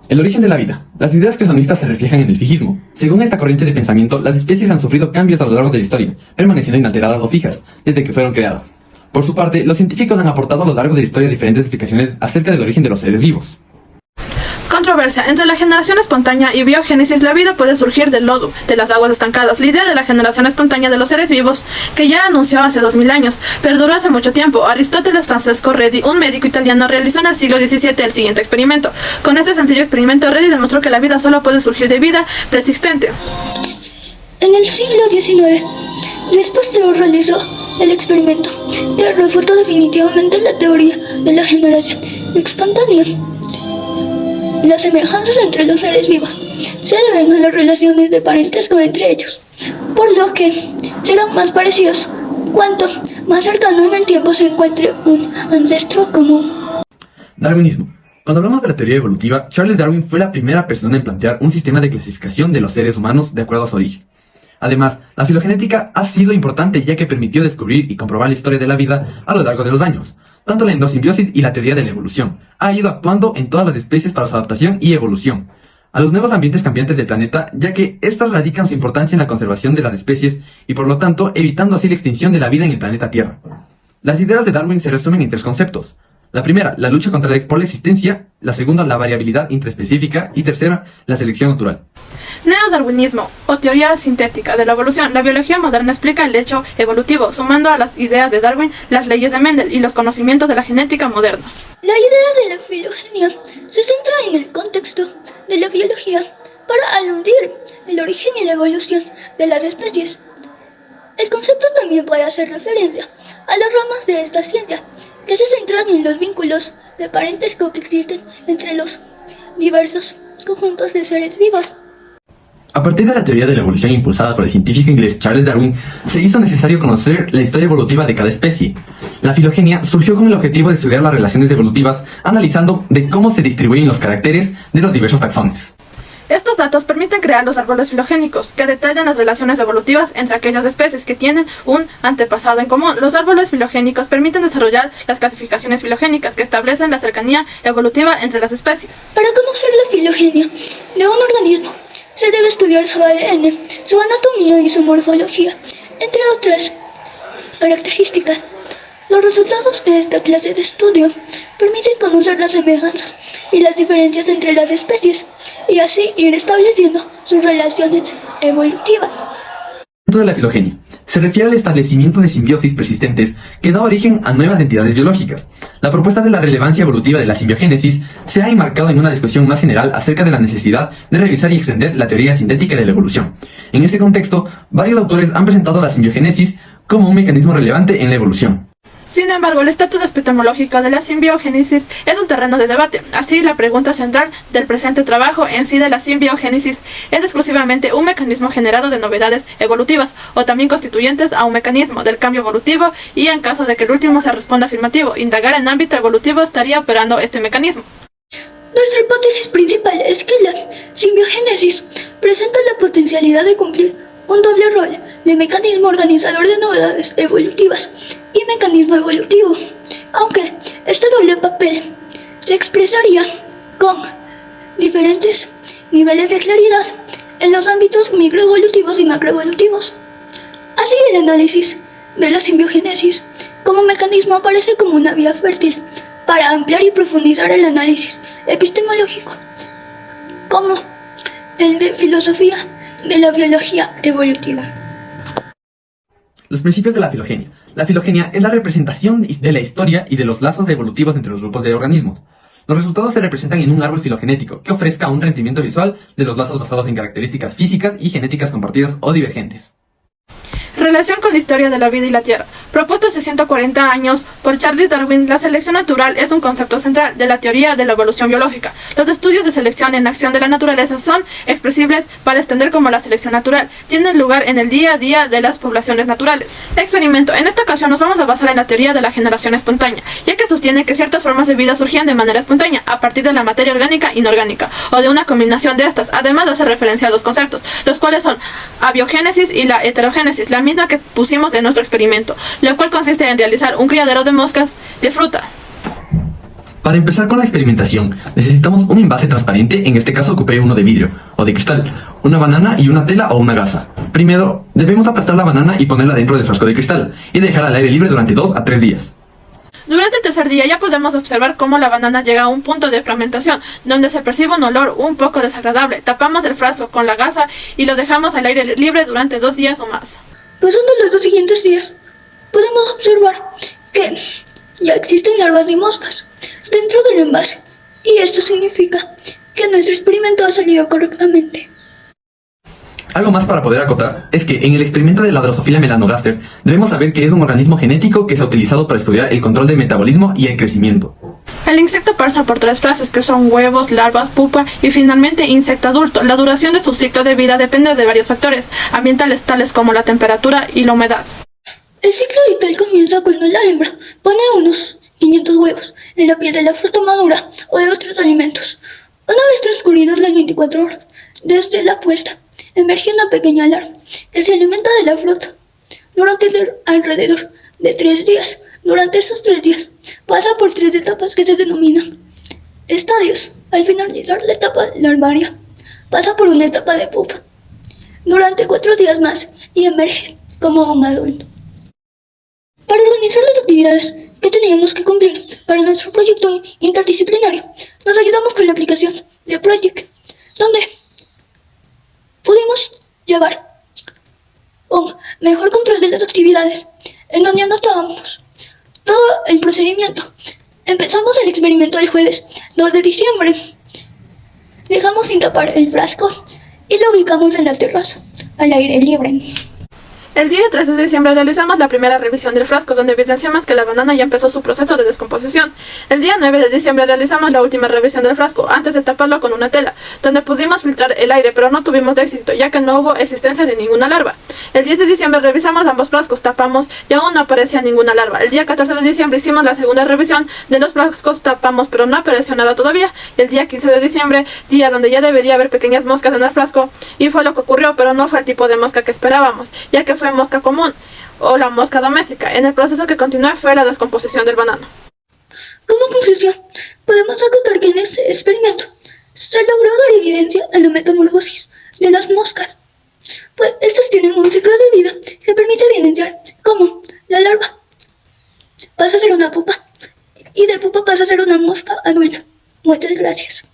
El origen de la vida. Las ideas creacionistas se reflejan en el fijismo. Según esta corriente de pensamiento, las especies han sufrido cambios a lo largo de la historia, permaneciendo inalteradas o fijas, desde que fueron creadas. Por su parte, los científicos han aportado a lo largo de la historia diferentes explicaciones acerca del origen de los seres vivos. Controversia. Entre la generación espontánea y biogénesis, la vida puede surgir del lodo, de las aguas estancadas. La idea de la generación espontánea de los seres vivos, que ya anunció hace 2000 años, perduró hace mucho tiempo. Aristóteles Francesco Redi, un médico italiano, realizó en el siglo XVII el siguiente experimento. Con este sencillo experimento, Redi demostró que la vida solo puede surgir de vida preexistente. En el siglo XIX, Luis Pasteur realizó el experimento que refutó definitivamente la teoría de la generación espontánea. Las semejanzas entre los seres vivos se deben a las relaciones de parentesco entre ellos, por lo que serán más parecidos cuanto más cercano en el tiempo se encuentre un ancestro común. Darwinismo. Cuando hablamos de la teoría evolutiva, Charles Darwin fue la primera persona en plantear un sistema de clasificación de los seres humanos de acuerdo a su origen. Además, la filogenética ha sido importante ya que permitió descubrir y comprobar la historia de la vida a lo largo de los años. Tanto la endosimbiosis y la teoría de la evolución ha ido actuando en todas las especies para su adaptación y evolución a los nuevos ambientes cambiantes del planeta, ya que éstas radican su importancia en la conservación de las especies y por lo tanto evitando así la extinción de la vida en el planeta Tierra. Las ideas de Darwin se resumen en tres conceptos. La primera, la lucha por la existencia; la segunda, la variabilidad intraespecífica; y tercera, la selección natural. Neodarwinismo, o teoría sintética de la evolución. La biología moderna explica el hecho evolutivo, sumando a las ideas de Darwin las leyes de Mendel y los conocimientos de la genética moderna. La idea de la filogenia se centra en el contexto de la biología para aludir el origen y la evolución de las especies. El concepto también puede hacer referencia a las ramas de esta ciencia, que se centran en los vínculos de parentesco que existen entre los diversos conjuntos de seres vivos. A partir de la teoría de la evolución impulsada por el científico inglés Charles Darwin, se hizo necesario conocer la historia evolutiva de cada especie. La filogenia surgió con el objetivo de estudiar las relaciones evolutivas, analizando de cómo se distribuyen los caracteres de los diversos taxones. Estos datos permiten crear los árboles filogénicos, que detallan las relaciones evolutivas entre aquellas especies que tienen un antepasado en común. Los árboles filogénicos permiten desarrollar las clasificaciones filogénicas, que establecen la cercanía evolutiva entre las especies. Para conocer la filogenia de un organismo, se debe estudiar su ADN, su anatomía y su morfología, entre otras características. Los resultados de esta clase de estudio permiten conocer las semejanzas y las diferencias entre las especies, y así ir estableciendo sus relaciones evolutivas. El punto de la filogenia se refiere al establecimiento de simbiosis persistentes que da origen a nuevas entidades biológicas. La propuesta de la relevancia evolutiva de la simbiogénesis se ha enmarcado en una discusión más general acerca de la necesidad de revisar y extender la teoría sintética de la evolución. En este contexto, varios autores han presentado la simbiogénesis como un mecanismo relevante en la evolución. Sin embargo, el estatus epistemológico de la simbiogénesis es un terreno de debate. Así, la pregunta central del presente trabajo en sí de la simbiogénesis es exclusivamente un mecanismo generado de novedades evolutivas, o también constituyentes a un mecanismo del cambio evolutivo, y en caso de que el último se responda afirmativo, indagar en ámbito evolutivo estaría operando este mecanismo. Nuestra hipótesis principal es que la simbiogénesis presenta la potencialidad de cumplir un doble rol de mecanismo organizador de novedades evolutivas y mecanismo evolutivo, aunque este doble papel se expresaría con diferentes niveles de claridad en los ámbitos microevolutivos y macroevolutivos. Así, el análisis de la simbiogénesis como mecanismo aparece como una vía fértil para ampliar y profundizar el análisis epistemológico, como el de filosofía de la biología evolutiva. Los principios de la filogenia. La filogenia es la representación de la historia y de los lazos evolutivos entre los grupos de organismos. Los resultados se representan en un árbol filogenético que ofrezca un rendimiento visual de los lazos basados en características físicas y genéticas compartidas o divergentes. Relación con la historia de la vida y la Tierra. Propuesto hace 140 años por Charles Darwin, la selección natural es un concepto central de la teoría de la evolución biológica. Los estudios de selección en acción de la naturaleza son expresibles para extender como la selección natural. Tienen lugar en el día a día de las poblaciones naturales. Experimento. En esta ocasión nos vamos a basar en la teoría de la generación espontánea, ya que sostiene que ciertas formas de vida surgían de manera espontánea, a partir de la materia orgánica inorgánica, o de una combinación de estas, además de hacer referencia a dos conceptos, los cuales son abiogénesis y la heterogénesis, la misma que pusimos en nuestro experimento, lo cual consiste en realizar un criadero de moscas de fruta. Para empezar con la experimentación, necesitamos un envase transparente, en este caso ocupé uno de vidrio o de cristal, una banana y una tela o una gasa. Primero, debemos aplastar la banana y ponerla dentro del frasco de cristal y dejar al aire libre durante 2 a 3 días. Durante el tercer día ya podemos observar cómo la banana llega a un punto de fermentación, donde se percibe un olor un poco desagradable. Tapamos el frasco con la gasa y lo dejamos al aire libre durante 2 días o más. Pasando los 2 siguientes días, podemos observar que ya existen larvas de moscas dentro del envase, y esto significa que nuestro experimento ha salido correctamente. Algo más para poder acotar es que en el experimento de la Drosophila melanogaster debemos saber que es un organismo genético que se ha utilizado para estudiar el control del metabolismo y el crecimiento. El insecto pasa por 3 fases, que son huevos, larvas, pupa y finalmente insecto adulto. La duración de su ciclo de vida depende de varios factores ambientales tales como la temperatura y la humedad. El ciclo vital comienza cuando la hembra pone unos 500 huevos en la piel de la fruta madura o de otros alimentos. Una vez transcurridas las 24 horas desde la puesta, emerge una pequeña larva que se alimenta de la fruta durante alrededor de 3 días. Durante esos 3 días pasa por 3 etapas que se denominan estadios. Al finalizar la etapa larvaria, pasa por una etapa de pupa durante 4 días más y emerge como un adulto. Para organizar las actividades que teníamos que cumplir para nuestro proyecto interdisciplinario, nos ayudamos con la aplicación de Project, donde pudimos llevar un mejor control de las actividades, en donde anotábamos todo el procedimiento. Empezamos el experimento el jueves 2 de diciembre. Dejamos sin tapar el frasco y lo ubicamos en la terraza, al aire libre. El día 3 de diciembre realizamos la primera revisión del frasco, donde evidenciamos que la banana ya empezó su proceso de descomposición. El día 9 de diciembre realizamos la última revisión del frasco, antes de taparlo con una tela, donde pudimos filtrar el aire, pero no tuvimos éxito, ya que no hubo existencia de ninguna larva. El 10 de diciembre revisamos ambos frascos, tapamos y aún no aparecía ninguna larva. El día 14 de diciembre hicimos la segunda revisión de los frascos, tapamos, pero no apareció nada todavía. Y el día 15 de diciembre, día donde ya debería haber pequeñas moscas en el frasco, y fue lo que ocurrió, pero no fue el tipo de mosca que esperábamos, ya que fue mosca común o la mosca doméstica. En el proceso que continuó fue la descomposición del banano. Como conclusión, podemos acotar que en este experimento se logró dar evidencia a la metamorfosis de las moscas, pues estas tienen un ciclo de vida que permite evidenciar cómo la larva pasa a ser una pupa y de pupa pasa a ser una mosca adulta. Muchas gracias.